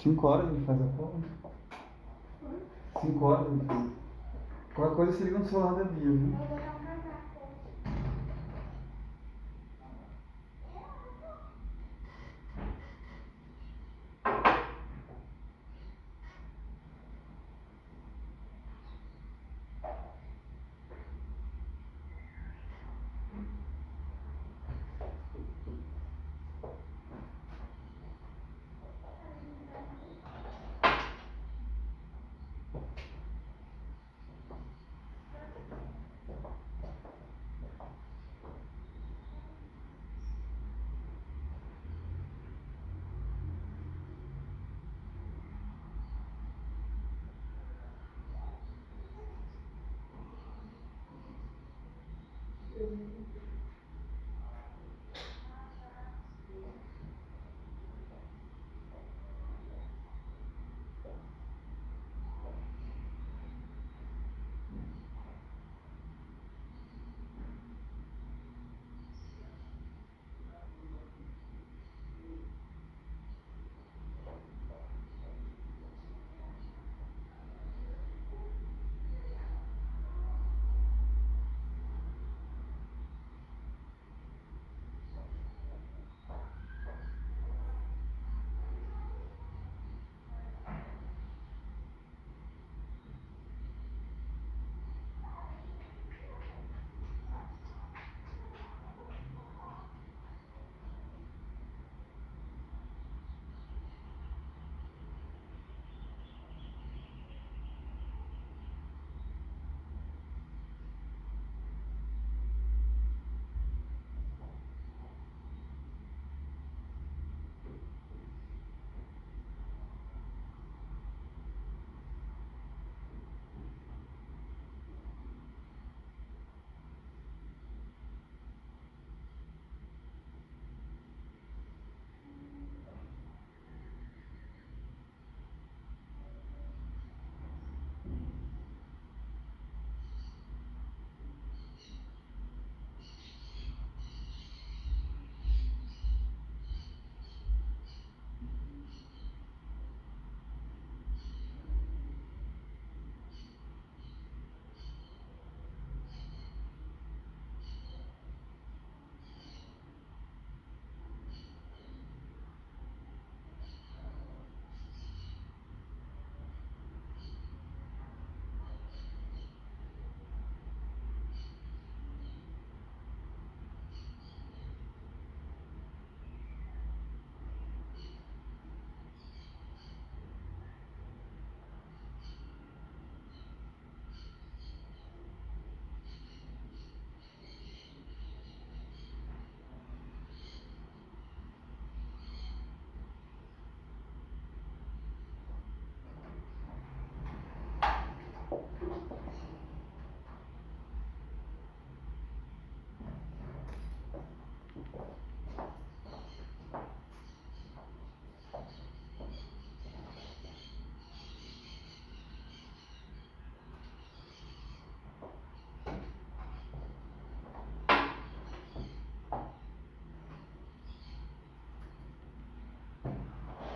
5 horas ele faz a prova? 5 horas ele faz. Qualquer coisa se liga no celular da Bia, viu?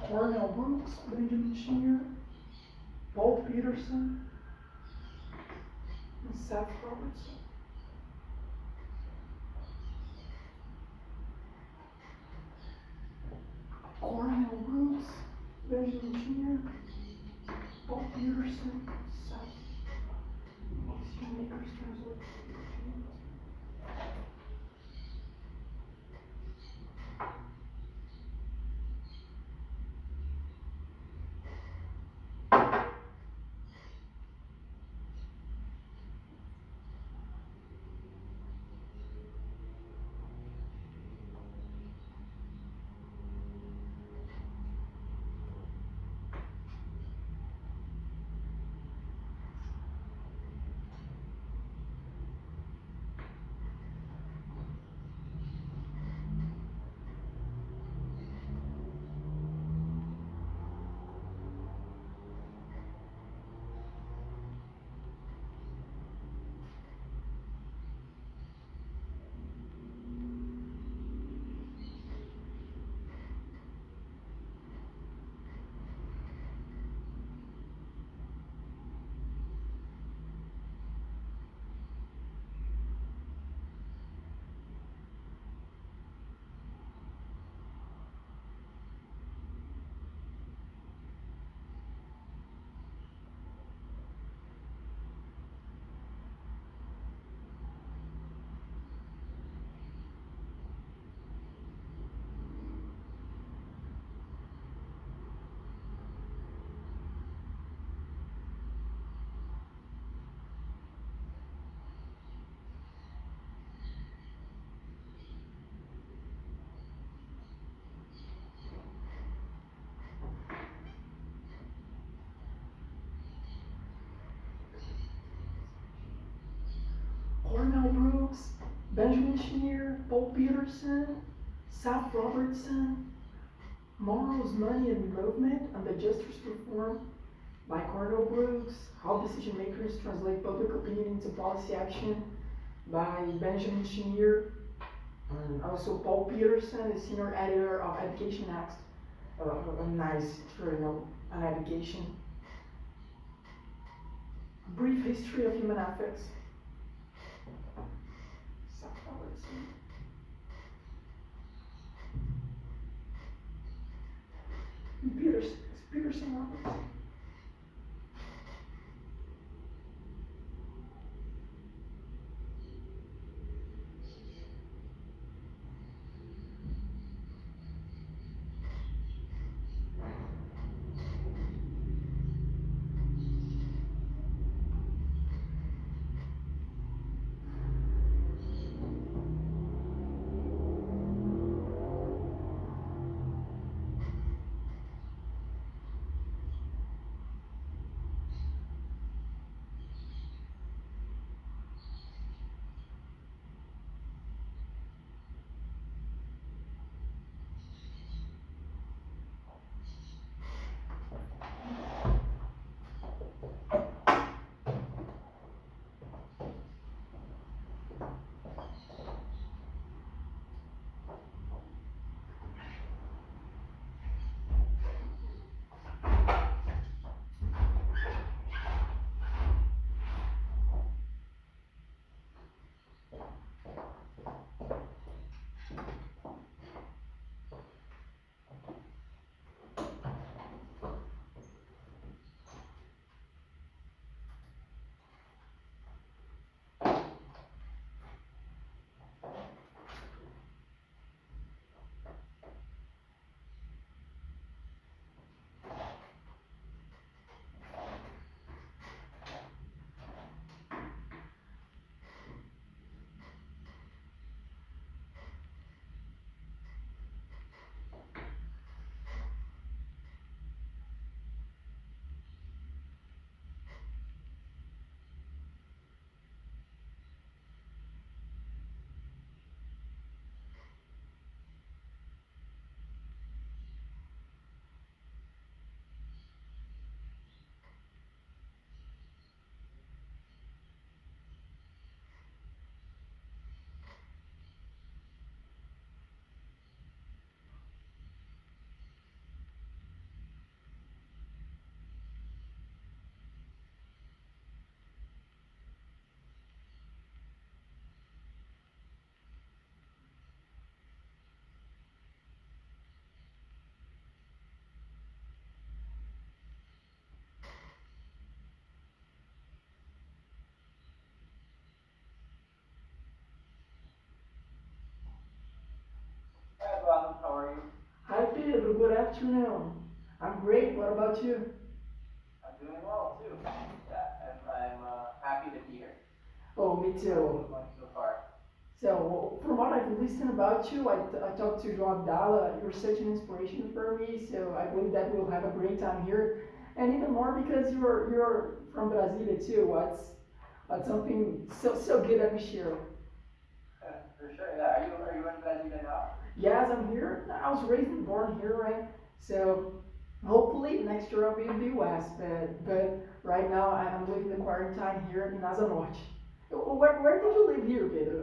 Cornell Brooks, Benjamin Shear, Paul Peterson, and Seth Robertson. Cornell Brooks, Benjamin Shear, Paul Peterson, Seth. Makers translate. Benjamin Chenier, Paul Peterson, Seth Robertson, Morals, Money and Movement, and the Justice Reform by Cornell Brooks, How Decision Makers Translate Public Opinion into Policy Action by Benjamin Chenier, and also Paul Peterson, the senior editor of Education Next, a nice journal on education. Brief History of Human Ethics. Seth Robertson. Peterson Robertson. How are you? Hi Pedro, good afternoon. I'm great, what about you? I'm doing well too. Yeah, I'm happy to be here. Oh, me How's too. it going so far? So, from what I've listened about you, I talked to João Abdallah, you're such an inspiration for me, so I believe that we'll have a great time here. And even more because you're from Brasilia too, what's something so good that we share. For sure, yeah. Are you in Brasilia now? Yes, I'm here. I was raised and born here, right? So hopefully next year I'll be in the US, but right now I'm living the quarantine here in Asa Norte. Where did you live here, Pedro?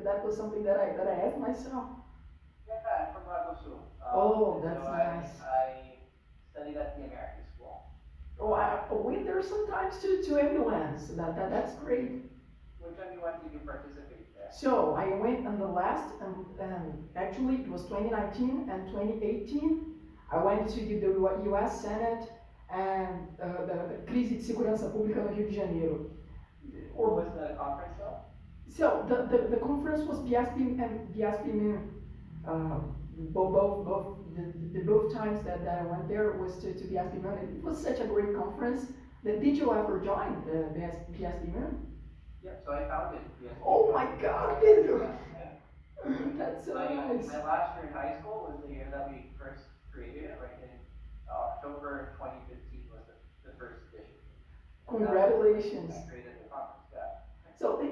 That was something that I asked myself. Yeah, I'm from Lago Sul. Oh, And that's so nice. I studied at the American School. Oh, I went there sometimes to everyone. So that's great. Which one you went did you participate there? So I went on the last, actually it was 2019 and 2018. I went to the US Senate and the Crise de Segurança Pública no Rio de Janeiro. What was the conference though? So the conference was BSP and BSP. Uh, both times that I went there was to BSP Moon. It was such a great conference. Did you ever join the BSP Moon? Yep, so I founded the Oh my God, Pedro! Yeah. That's so My nice. last year in high school was the year that we first created it, right in October 2015 was the first edition. Congratulations. I created the conference, yeah. So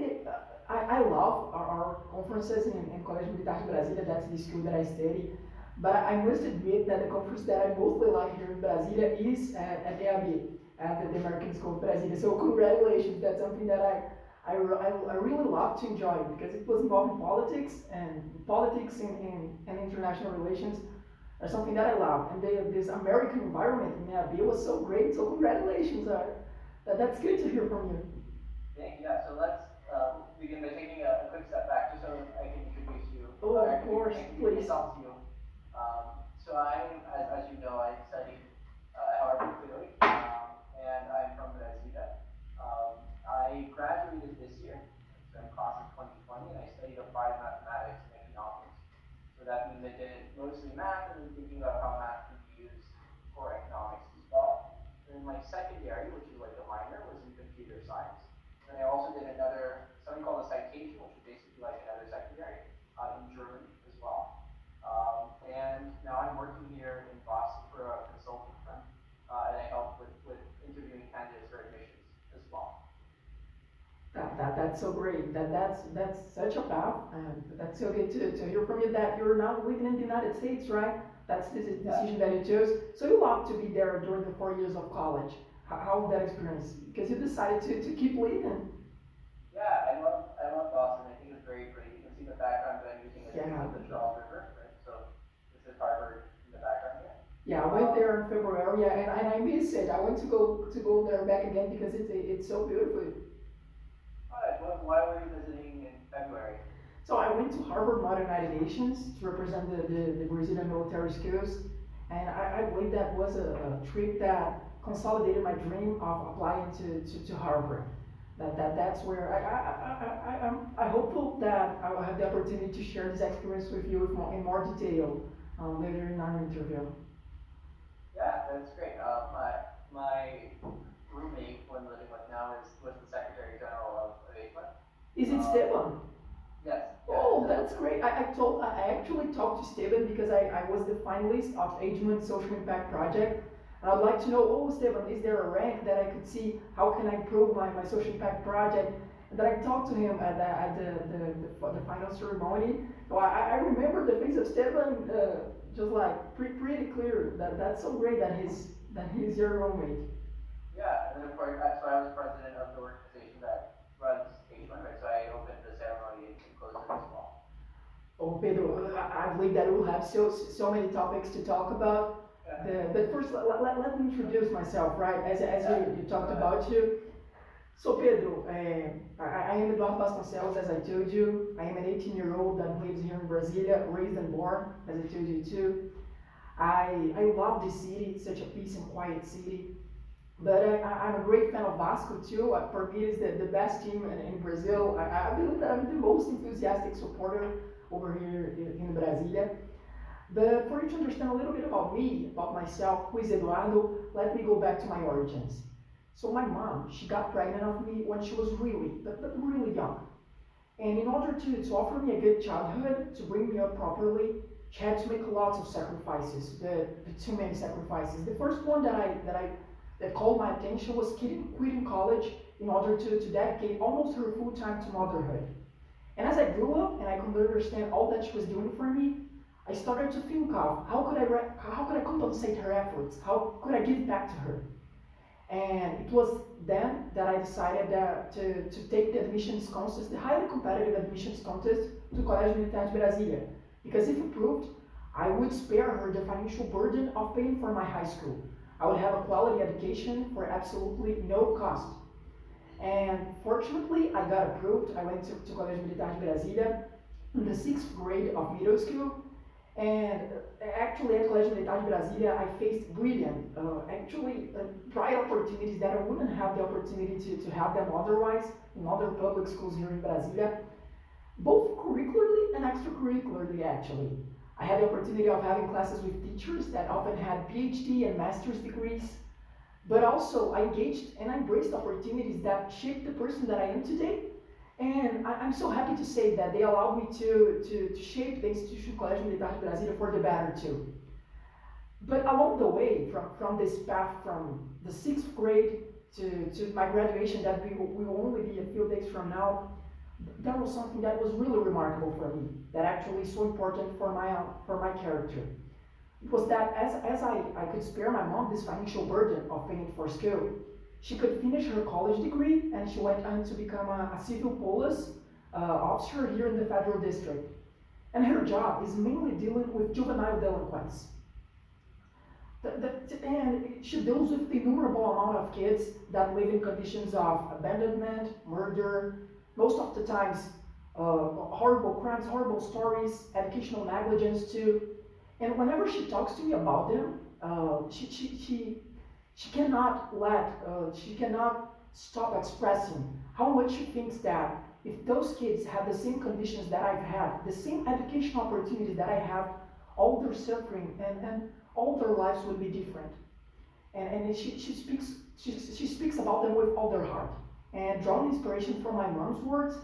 I love our conferences in Colégio Militar de Brasília, that's the school that I study. But I must admit that the conference that I mostly like here in Brasília is at EAB, at the American School of Brasília. So congratulations, that's something that I really love to enjoy because it was involving politics and international relations are something that I love. And this American environment in EAB was so great, so congratulations. That's good to hear from you. Thank you. Yeah, so let's begin by taking a quick step back just so I can introduce you. Oh, of course, please. Talk to you. So as you know, I studied at Harvard clearly, and I'm from Brasília. I graduated this year, so I'm class of 2020, and I studied applied mathematics and economics. So that means I did mostly math and thinking about how math can be used for economics as well. And then my secondary, which is like a minor, was in computer science. And I also did something called a citation, which is basically like another secondary in German as well. And now I'm working here in Boston for a consulting firm, and I help with interviewing candidates for admissions as well. That's so great. That's such a path, and that's so good to hear from you that you're now living in the United States, right? That's the decision that you chose. So you love to be there during the 4 years of college. How was that experience? Because you decided to keep living. Yeah, I love Boston. I think it's very pretty. You can see the background that I'm using is the Charles River, right? So this is Harvard in the background here. Yeah, I went there in February, and I miss it. I want to go there back again because it's so beautiful. Why were you visiting in February? So I went to Harvard Modern United Nations to represent the Brazilian military schools, and I believe that was a trip that consolidated my dream of applying to Harvard. That's where I'm hopeful that I will have the opportunity to share this experience with you in more detail later in our interview. Yeah, that's great. My roommate, who I'm living with now, was the Secretary General of Eichmann. Is it Esteban? Yes. Oh, that's great. I actually talked to Esteban because I was the finalist of Eichmann's Social Impact Project. And I'd like to know, Esteban, is there a rank that I could see? How can I improve my social impact project? And then I talked to him at the final ceremony. So I remember the face of Esteban just like pretty clear. That's so great that he's your roommate. Yeah, and then of course, so I was president of the organization that runs Eichmann, right? So I opened the ceremony and closed it as well. Oh, Pedro, I believe that we'll have so many topics to talk about. But first, let me introduce myself, right? As you talked about you. So Pedro, I am Eduardo Vasconcelos, as I told you. I am an 18-year-old that lives here in Brasília, raised and born, as I told you too. I love this city, it's such a peace and quiet city. But I'm a great fan of Vasco too. For me, it's the best team in Brazil. I believe that I'm the most enthusiastic supporter over here in Brasília. But for you to understand a little bit about me, about myself, who is Eduardo, let me go back to my origins. So my mom, she got pregnant of me when she was really young. And in order to offer me a good childhood, to bring me up properly, she had to make lots of sacrifices, too many sacrifices. The first one that called my attention was quitting college in order to dedicate almost her full time to motherhood. And as I grew up and I could understand all that she was doing for me, I started to think of how could I compensate her efforts? How could I give back to her? And it was then that I decided to take the admissions contest, the highly competitive admissions contest to Colégio Militar de Brasília. Because if approved, I would spare her the financial burden of paying for my high school. I would have a quality education for absolutely no cost. And fortunately, I got approved. I went to Colégio Militar de Brasília in the 6th grade of middle school. And actually at Colégio Militar de Brasília, I faced brilliant, bright opportunities that I wouldn't have the opportunity to have them otherwise in other public schools here in Brasília, both curricularly and extracurricularly actually. I had the opportunity of having classes with teachers that often had PhD and master's degrees, but also I engaged and I embraced opportunities that shaped the person that I am today. And I'm so happy to say that they allowed me to shape the institution Colégio Militar de Brasília for the better too. But along the way, from this path from the 6th grade to my graduation that will only be a few days from now, that was something that was really remarkable for me, that actually so important for my character. It was that as I could spare my mom this financial burden of paying for school, she could finish her college degree and she went on to become a civil police officer here in the federal district. And her job is mainly dealing with juvenile delinquents. And she deals with the innumerable amount of kids that live in conditions of abandonment, murder, most of the times horrible crimes, horrible stories, educational negligence too. And whenever she talks to me about them, she cannot stop expressing how much she thinks that if those kids had the same conditions that I've had, the same education opportunities that I have, all their suffering and all their lives would be different. And she speaks about them with all their heart. And drawing inspiration from my mom's words,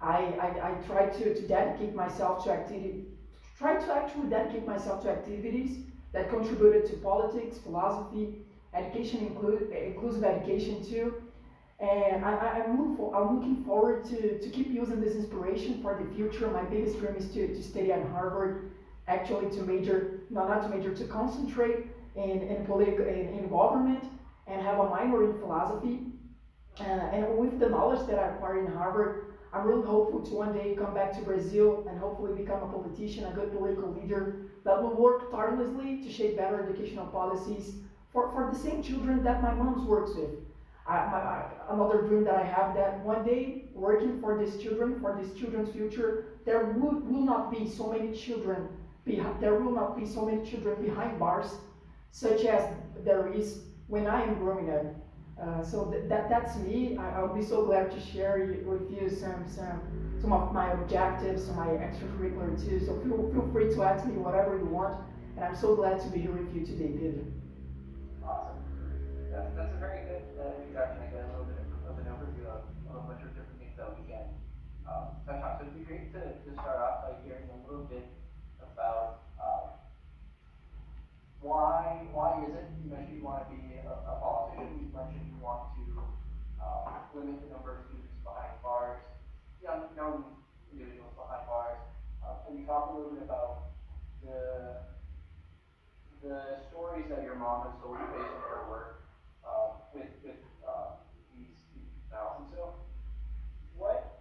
I try to dedicate myself to actually dedicate myself to activities that contributed to politics, philosophy, education, inclusive education too. And I'm looking forward to keep using this inspiration for the future. My biggest dream is to study at Harvard, actually to major, no, not to major, to concentrate in government and have a minor in philosophy. And with the knowledge that I acquired in Harvard, I'm really hopeful to one day come back to Brazil and hopefully become a politician, a good political leader that will work tirelessly to shape better educational policies for the same children that my mom's works with. Another dream that I have, that one day, working for these children's future, there will not be so many children behind bars, such as there is when I am growing up. So that's me. I'll be so glad to share with you some of my objectives, my extracurricular too. So feel free to ask me whatever you want, and I'm so glad to be here with you today, Pedro. Awesome. That's a very good introduction. I get a little bit of an overview of a bunch of different things that we can touch on. So it'd be great to start off by hearing a little bit about why is it you mentioned you want to be a politician? You mentioned you want to limit the number of students behind bars, young individuals behind bars. Can you talk a little bit about the stories that your mom has told you based on her work with these juveniles? And so, what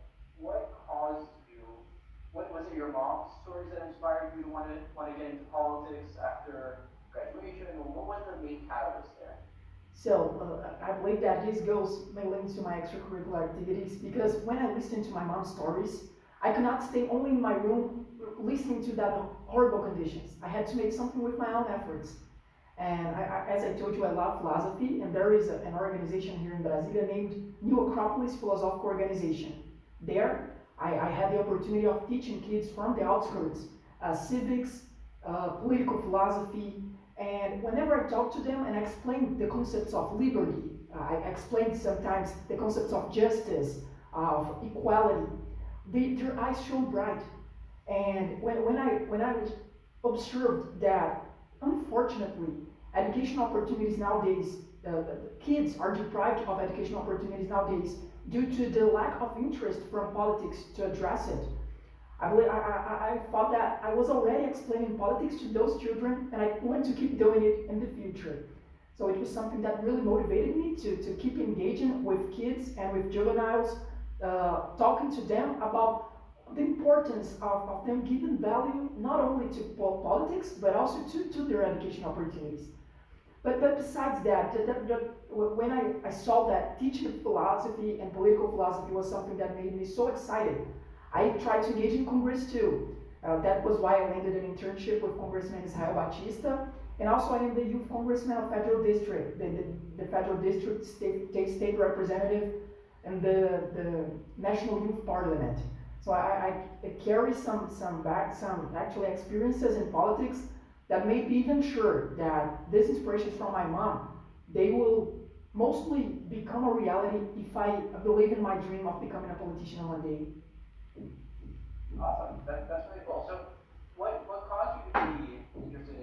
caused you? What was it? Your mom's stories that inspired you to want to get into politics after graduation? What was the main catalyst there? So I believe that this goes mainly into my extracurricular activities, because when I listened to my mom's stories, I could not stay only in my room listening to that horrible conditions. I had to make something with my own efforts. And as I told you, I love philosophy, and there is an organization here in Brasilia named New Acropolis Philosophical Organization. There, I had the opportunity of teaching kids from the outskirts, civics, political philosophy, and whenever I talk to them and explain the concepts of liberty, I explain sometimes the concepts of justice, of equality, their eyes shone bright. And when I observed that, unfortunately, education opportunities nowadays, the kids are deprived of education opportunities nowadays due to the lack of interest from politics to address it. I thought that I was already explaining politics to those children, and I want to keep doing it in the future. So it was something that really motivated me to keep engaging with kids and with juveniles, talking to them about the importance of them giving value not only to politics, but also to their education opportunities. But besides that, when I saw that teaching philosophy and political philosophy was something that made me so excited, I tried to engage in Congress too. That was why I landed an internship with Congressman Israel Batista, and also I am the youth congressman of Federal District, the Federal District state representative in the National Youth Parliament. So I carry some actually experiences in politics that made me even sure that this inspiration from my mom, they will mostly become a reality if I believe in my dream of becoming a politician one day. Awesome. That's really cool. So, what caused you to be interested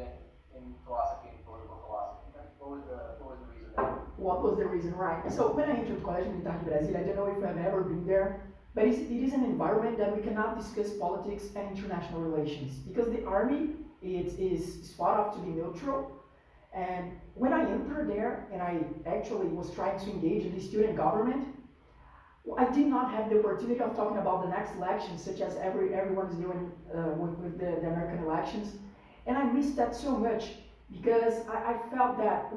in philosophy and political philosophy? What was the reason there? What was the reason, right? So when I entered Colégio Militar de Brasília, I don't know if I've ever been there, but it is an environment that we cannot discuss politics and international relations because the army is thought of to be neutral. And when I entered there and I actually was trying to engage in the student government, I did not have the opportunity of talking about the next elections, such as everyone is doing with the American elections. And I missed that so much because I felt that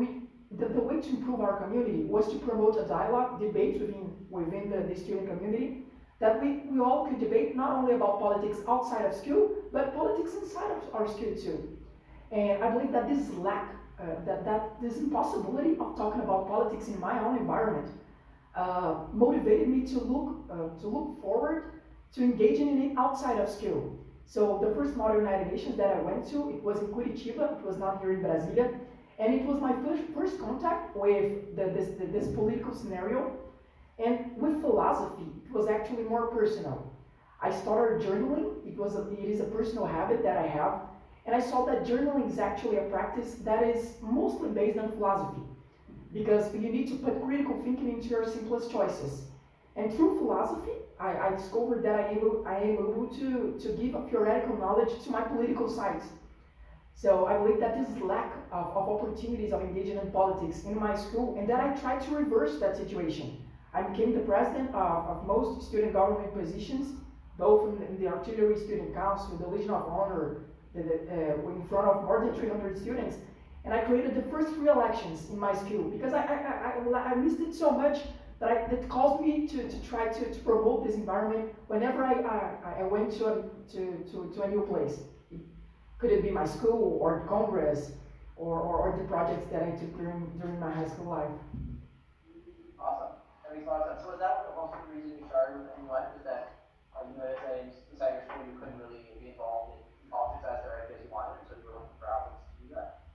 the way to improve our community was to promote a dialogue, debate within the student community, that we all could debate not only about politics outside of school, but politics inside of our school too. And I believe that this lack, that this impossibility of talking about politics in my own environment motivated me to look forward to engaging in it outside of school. So the first Model United Nations that I went to, it was in Curitiba, it was not here in Brasilia, and it was my first contact with this political scenario. And with philosophy, it was actually more personal. I started journaling, it is a personal habit that I have, and I saw that journaling is actually a practice that is mostly based on philosophy, because you need to put critical thinking into your simplest choices. And through philosophy, I discovered that I am able to give a theoretical knowledge to my political sides. So I believe that this lack of opportunities of engaging in politics in my school, and that I tried to reverse that situation. I became the president of most student government positions, both in the Artillery Student Council, the Legion of Honor, in front of more than 300 students. And I created the first free elections in my school because I missed it so much that it caused me to try to promote this environment whenever I went to a new place. Could it be my school or Congress or the projects that I took during my high school life? Awesome. That makes a lot of sense. So is that also the reason you started with NUN? Is that you noticed that inside your school you couldn't really be involved in politics as directly as you wanted, so you were looking for outlets to do that?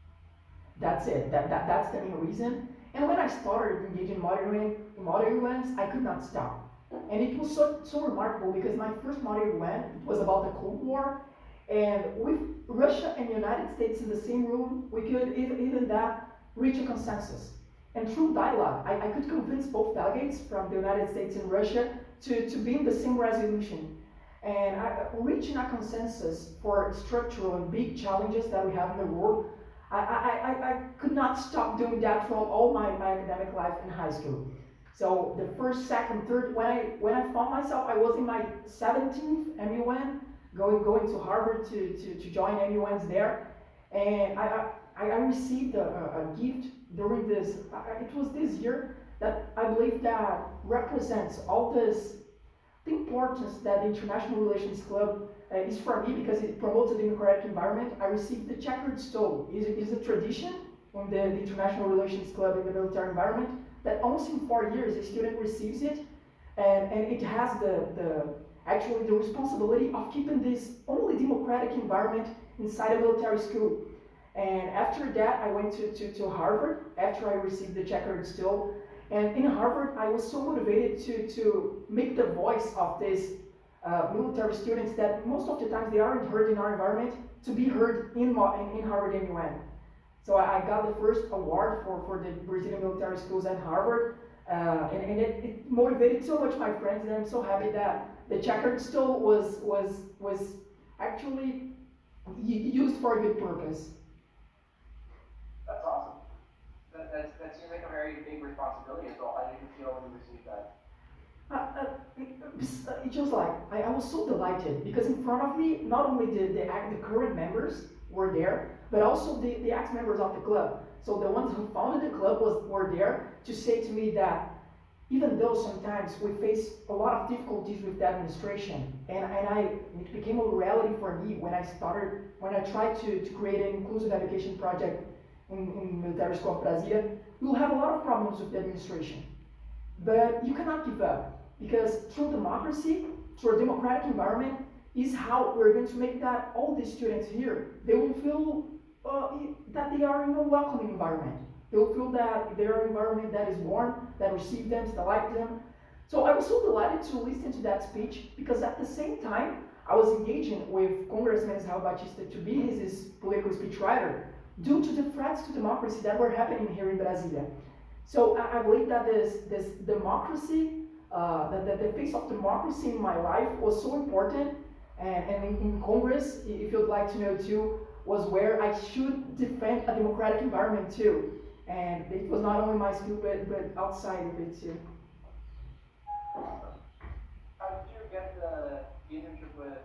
That's it. That's the main reason. And when I started engaging in modern UNs, I could not stop. And it was so remarkable because my first modern UN was about the Cold War. And with Russia and the United States in the same room, we could even that reach a consensus. And through dialogue, I could convince both delegates from the United States and Russia to be in the same resolution. And reaching a consensus for structural and big challenges that we have in the world, I could not stop doing that throughout all my academic life in high school. So the first, second, third, when I found myself, I was in my 17th MUN, going to Harvard to join MUNs there, and I received a gift during this. It was this year that I believe that represents all this, the importance that the International Relations Club is for me because it promotes a democratic environment. I received the checkered stole. It is a tradition in the International Relations Club in the military environment that once in 4 years a student receives it, and it has actually the responsibility of keeping this only democratic environment inside a military school. And after that, I went to Harvard after I received the checkered stole. And in Harvard, I was so motivated to make the voice of these military students that most of the times they aren't heard in our environment to be heard in Harvard MUN. So I got the first award for the Brazilian military schools at Harvard, and it motivated so much my friends, and I'm so happy that the checkered stole was actually used for a good purpose. That's awesome. That seems like a very big responsibility as well. How did you feel when you received that? It's just like, I was so delighted because in front of me, not only the current members were there, but also the ex-members of the club. So the ones who founded the club were there to say to me that even though sometimes we face a lot of difficulties with the administration, and it became a reality for me when I tried to create an inclusive education project in Military School of Brasilia, we will have a lot of problems with the administration. But you cannot give up, because through democracy, through a democratic environment, is how we're going to make that all these students here, they will feel that they are in a welcoming environment. They will feel that they are an environment that is warm, that receives them, that likes them. So I was so delighted to listen to that speech, because at the same time, I was engaging with Congressman Israel Batista to be his political speechwriter, due to the threats to democracy that were happening here in Brasilia. So I believe that this democracy the face of democracy in my life was so important. And in Congress, if you'd like to know too, was where I should defend a democratic environment too. And it was not only my skill, but outside of it too. How did you get the internship with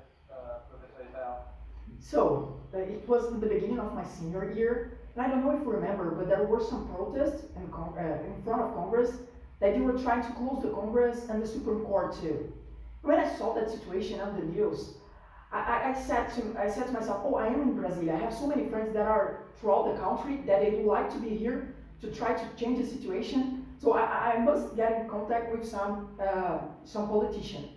Professor Isao? So, it was in the beginning of my senior year, and I don't know if you remember, but there were some protests in front of Congress that they were trying to close the Congress and the Supreme Court too. When I saw that situation on the news, I said to myself, oh, I am in Brazil. I have so many friends that are throughout the country that they would like to be here to try to change the situation. So I must get in contact with some politician.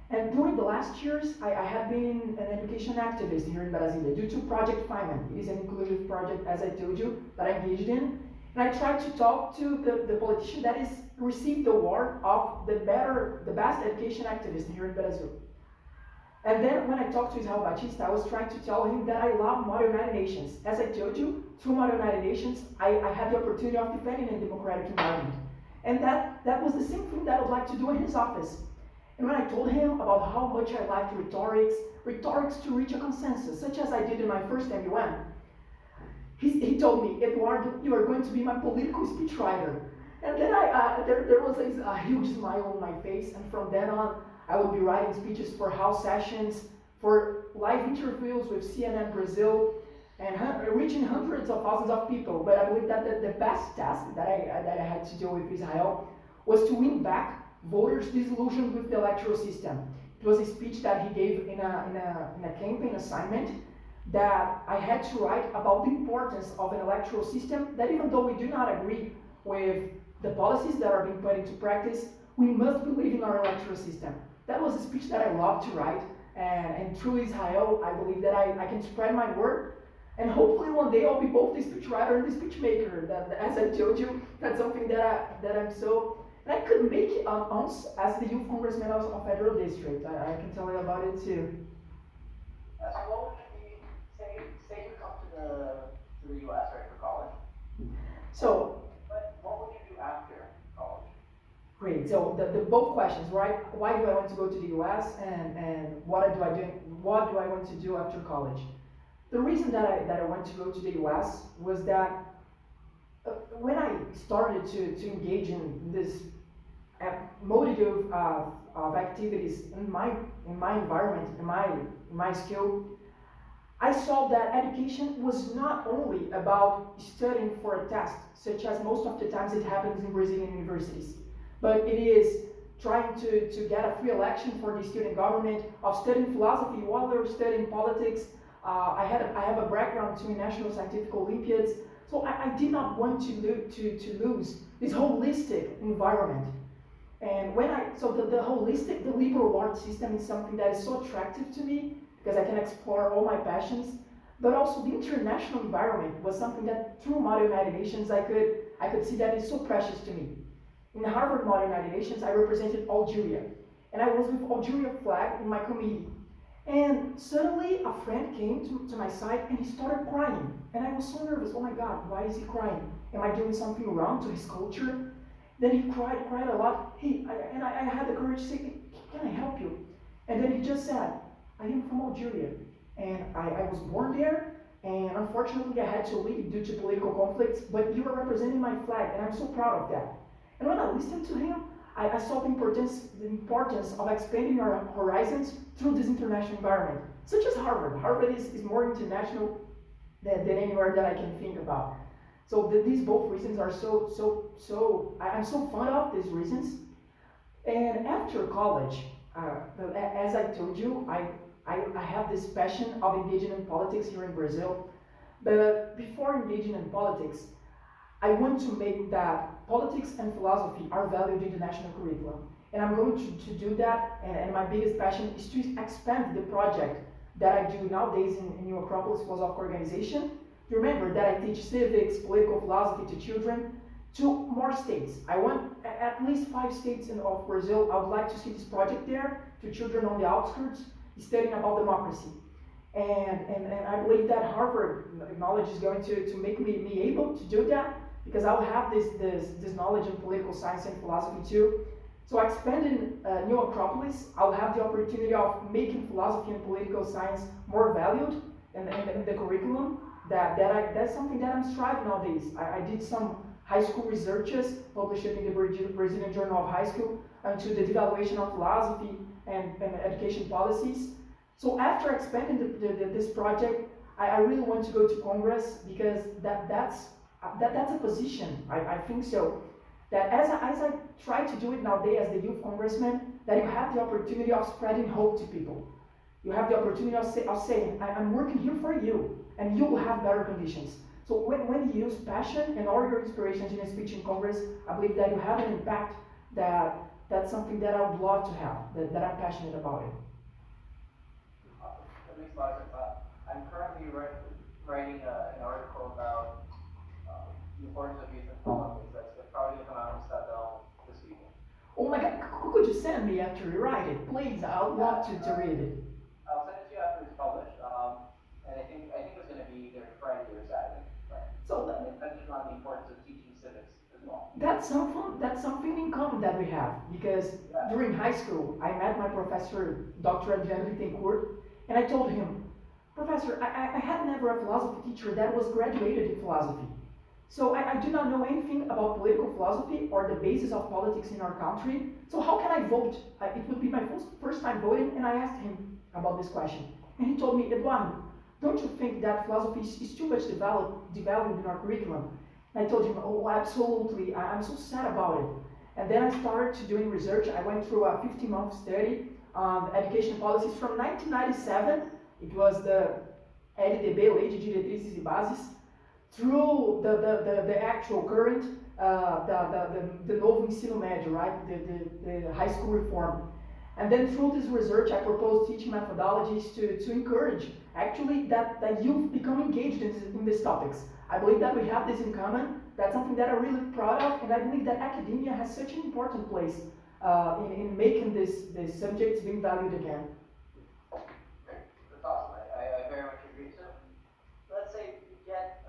And during the last years, I have been an education activist here in Brasilia due to Project Feynman. It is an inclusive project, as I told you, that I engaged in. And I tried to talk to the politician that is received the award of the best education activist here in Brazil. And then when I talked to Israel Batista, I was trying to tell him that I love Model United Nations. As I told you, through Model United Nations, I had the opportunity of defending a democratic environment. And that was the same thing that I would like to do in his office. And when I told him about how much I liked rhetorics to reach a consensus, such as I did in my first MUN, he told me, Eduardo, you are going to be my political speechwriter. And then there was a huge smile on my face, and from then on, I would be writing speeches for House sessions, for live interviews with CNN Brazil, and reaching hundreds of thousands of people. But I believe that the best task that I had to do with Israel was to win back voters' disillusioned with the electoral system. It was a speech that he gave in a campaign assignment that I had to write about the importance of an electoral system, that even though we do not agree with the policies that are being put into practice, we must believe in our electoral system. That was a speech that I loved to write, and through Israel, I believe that I can spread my word, and hopefully one day I'll be both the speechwriter and the speechmaker. That, as I told you, that's something that I'm so, and I could make it as the youth congressman of Federal District. I can tell you about it too. So what would it be, say you come to the US, right, for college? So, what would you do after college? great. So the both questions, right? Why do I want to go to the US, and what do I want to do after college? The reason that I went to go to the US was that when I started to engage in this multitude of activities in my environment, in my skill, I saw that education was not only about studying for a test, such as most of the times it happens in Brazilian universities, but it is trying to get a free election for the student government, of studying philosophy while they're studying politics. I have a background too in National Scientific Olympiads, so I did not want to lose this holistic environment. And the holistic, the liberal arts system is something that is so attractive to me, because I can explore all my passions, but also the international environment was something that through Model United Nations I could see that is so precious to me. In Harvard Model United Nations, I represented Algeria, and I was with Algeria flag in my committee. And suddenly a friend came to my side and he started crying, and I was so nervous. Oh my God, why is he crying? Am I doing something wrong to his culture? Then he cried a lot. Hey, I had the courage to say, can I help you? And then he just said, I am from Algeria, and I was born there, and unfortunately I had to leave due to political conflicts, but you are representing my flag, and I'm so proud of that. And when I listened to him, I saw the importance of expanding our horizons through this international environment, such as Harvard. Harvard is more international than anywhere that I can think about. So these both reasons are I'm so fond of these reasons. And after college, as I told you, I have this passion of engaging in politics here in Brazil. But before engaging in politics, I want to make that politics and philosophy are valued in the national curriculum. And I'm going to do that, and my biggest passion is to expand the project that I do nowadays in New Acropolis Philosophical Organization. Remember that I teach civics, political philosophy to children, to more states. I want at least 5 states of Brazil. I would like to see this project there, to children on the outskirts, studying about democracy. And I believe that Harvard knowledge is going to make me able to do that, because I'll have this knowledge in political science and philosophy too. So expanding New Acropolis, I'll have the opportunity of making philosophy and political science more valued in the curriculum. That's something that I'm striving nowadays. I did some high school researches published in the Brazilian Journal of High School into the devaluation of philosophy and education policies. So after expanding this project, I really want to go to Congress because that's a position. I think so. That as I try to do it nowadays as the youth congressman, that you have the opportunity of spreading hope to people. You have the opportunity of saying, I'm working here for you, and you will have better conditions. So when you use passion and all your inspirations in a speech in Congress, I believe that you have an impact that's something that I would love to have, that I'm passionate about it. Awesome. That makes a lot of sense. I'm currently writing an article about the importance of youth in politics. That's probably going to come out in Estadão this weekend. Oh my God, could you send me after you write it? Please, I would love to read it. I'll send it to you after it's published. And I think it's going to be either Friday or Saturday. Right? So Depending on the importance of teaching civics as well. that's something in common that we have, because during high school, I met my professor, Dr. Adriano Bittencourt, and I told him, Professor, I had never a philosophy teacher that was graduated in philosophy. So I do not know anything about political philosophy or the basis of politics in our country. So how can I vote? It would be my first time voting, and I asked him about this question. And he told me, Eduardo, don't you think that philosophy is too much devalued in our curriculum? And I told him, oh, absolutely, I'm so sad about it. And then I started doing research. I went through a 15-month study on education policies from 1997. It was the LDB, Lei de Diretrizes e Bases, through the actual current, the novo ensino médio, right? The high school reform. And then through this research, I proposed teaching methodologies to encourage actually that youth become engaged in these topics. I believe that we have this in common. That's something that I'm really proud of, and I believe that academia has such an important place in making these subjects being valued again. That's awesome. I very much agree. So let's say you get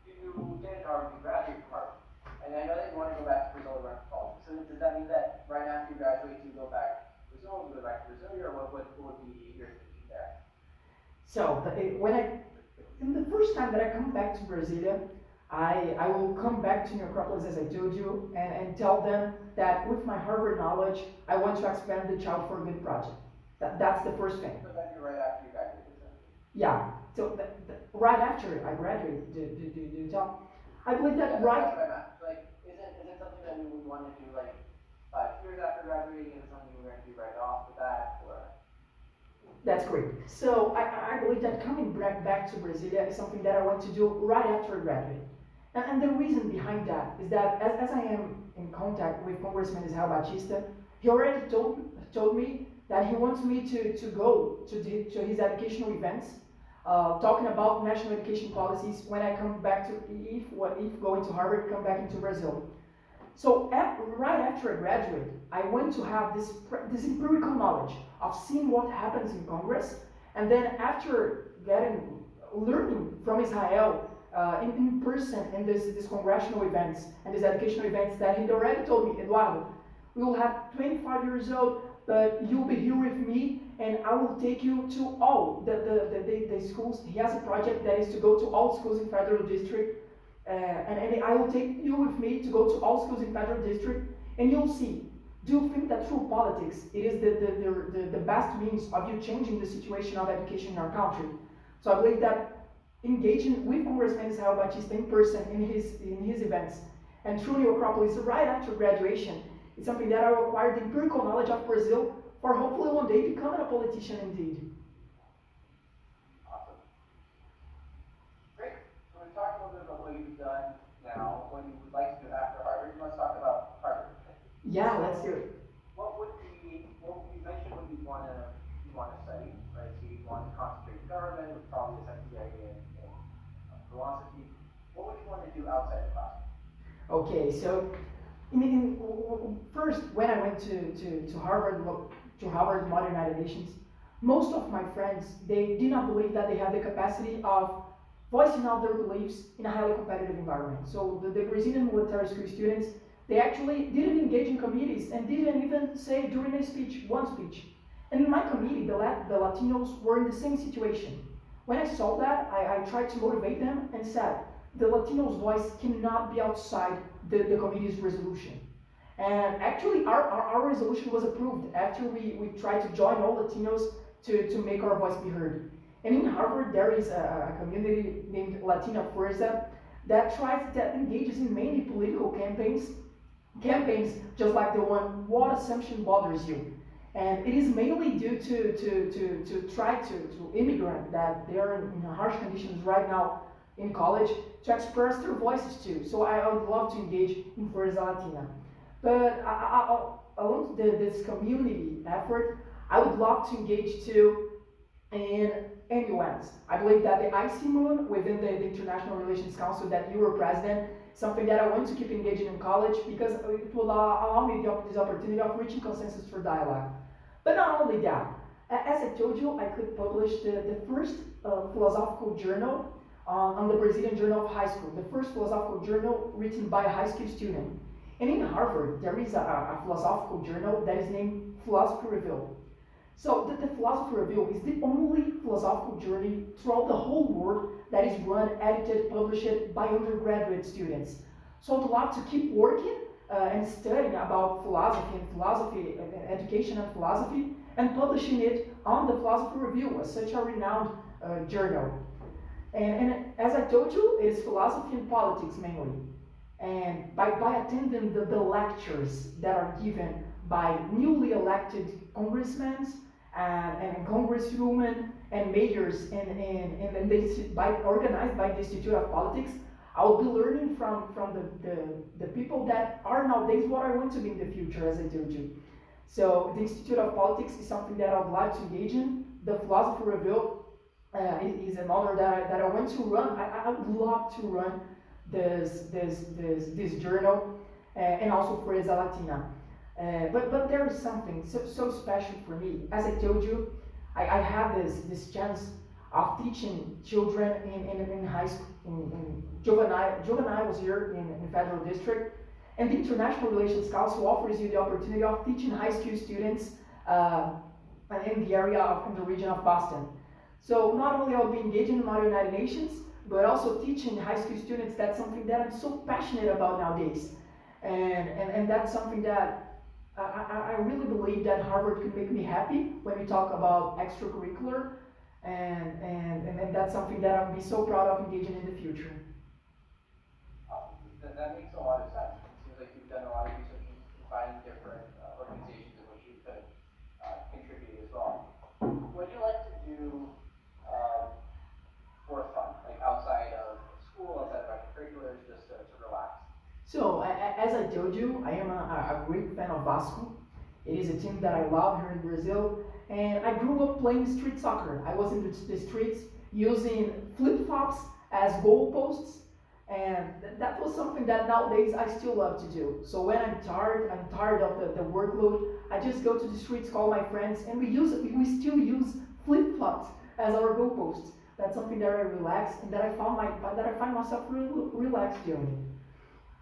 into Harvard, you graduate from Harvard, and I know that you want to go back to Brazil to learn politics. So does that mean that right after you graduate, you go back to Brazil, you go back to Brazil, or what would be your thinking there? So in the first time that I come back to Brasilia, I will come back to New Acropolis, as I told you, and tell them that with my Harvard knowledge, I want to expand the Child for Good project. That's the first thing. So that'd be right after you graduate, essentially. Yeah. So right after I graduate, do tell. I believe that right. That's what I meant. Like, is it something that you would want to do like 5 years after graduating? Is it something you're going to do right off the bat, or? That's great. So I believe that coming back to Brasilia is something that I want to do right after I graduate. And the reason behind that is that as I am in contact with Congressman Israel Batista, he already told me that he wants me to go to his educational events, talking about national education policies when I come back to, if going to Harvard, come back into Brazil. So right after I graduate, I want to have this empirical knowledge of seeing what happens in Congress, and then after learning from Israel in person in these congressional events and these educational events that he'd already told me, Eduardo, we will have 25 years old, but you'll be here with me, and I will take you to all the schools. He has a project that is to go to all schools in Federal District, and I will take you with me to go to all schools in Federal District, and you'll see. Do you think that through politics, it is the best means of you changing the situation of education in our country? So I believe that engaging with Congressman Israel Batista in person in his events, and through New Acropolis right after graduation, is something that I will acquire the empirical knowledge of Brazil for hopefully one day becoming a politician indeed. Awesome. Great. So we've talked a little bit about what you've done now, what you would like to do after Harvard. Let's talk about Harvard. Yeah, let's do it. What would be, well, you mentioned what you want to study, right? So you want to concentrate in government, with probably a secondary in philosophy. What would you want to do outside the classroom? Okay, so first, when I went to Harvard Modern United Nations, most of my friends, they did not believe that they had the capacity of voicing out their beliefs in a highly competitive environment. So the Brazilian military school students, They actually didn't engage in committees and didn't even say during a speech, one speech. And in my committee, the Latinos were in the same situation. When I saw that, I tried to motivate them and said, the Latinos' voice cannot be outside the committee's resolution. And actually, our resolution was approved after we tried to join all Latinos to make our voice be heard. And in Harvard, there is a community named Latina Fuerza that engages in mainly political campaigns just like the one, what assumption bothers you? And it is mainly due to try to immigrant that they are in harsh conditions right now in college to express their voices too. So I would love to engage in Fuerza Latina. But along this community effort, I would love to engage too in MUNs. I believe that the ICMUN within the International Relations Council that you were president, something that I want to keep engaging in college because it will allow me this opportunity of reaching consensus for dialogue. But not only that, as I told you, I could publish the first philosophical journal on the Brazilian Journal of High School, the first philosophical journal written by a high school student. And in Harvard, there is a philosophical journal that is named Philosophy Review. So the Philosophy Review is the only philosophical journal throughout the whole world that is run, edited, published by undergraduate students. So I'd love to keep working and studying about philosophy, education and philosophy, and publishing it on the Philosophy Review, such a renowned journal. And as I told you, it is philosophy and politics mainly. And by attending the lectures that are given by newly elected congressmen and congresswomen and mayors organized by the Institute of Politics, I will be learning from the people that are nowadays what I want to be in the future, as I told you. So the Institute of Politics is something that I would like to engage in. The Philosophy Review is another that I want to run. I would love to run this journal and also Fuerza Latina. But there is something so special for me. As I told you, I have this chance of teaching children in high school, in juvenile was here in Federal District, and the International Relations Council offers you the opportunity of teaching high school students in the area in the region of Boston. So not only I'll be engaging in the United Nations, but also teaching high school students. That's something that I'm so passionate about nowadays, and that's something that I really believe that Harvard could make me happy when we talk about extracurricular, and that's something that I'll be so proud of engaging in the future. That makes a lot of sense. It seems like you've done a lot of research in finding different organizations in which you could contribute as well. What do you like to do for fun, like outside of school, outside of extracurriculars, just to relax? So, as I told you, I am a great fan of Vasco. It is a team that I love here in Brazil, and I grew up playing street soccer. I was in the streets using flip-flops as goalposts, and that was something that nowadays I still love to do. So when I'm tired of the workload, I just go to the streets, call my friends, and we still use flip-flops as our goalposts. That's something that I relax and that I find myself really relaxed doing.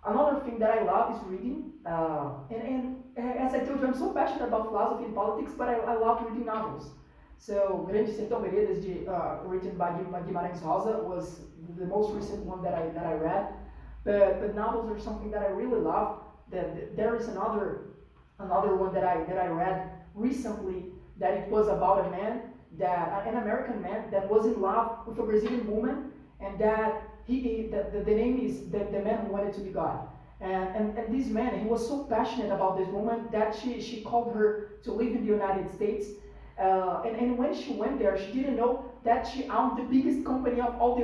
Another thing that I love is reading, and as I told you, I'm so passionate about philosophy and politics, but I love reading novels. So, Grande Sertão Veredas, written by Guimarães Rosa, was the most recent one that I read. But novels are something that I really love. There is another one that I read recently, that it was about an American man that was in love with a Brazilian woman, and that the name is the Man Who Wanted to Be God. And this man, he was so passionate about this woman that she called her to live in the United States. And when she went there, she didn't know that she owned the biggest company of all the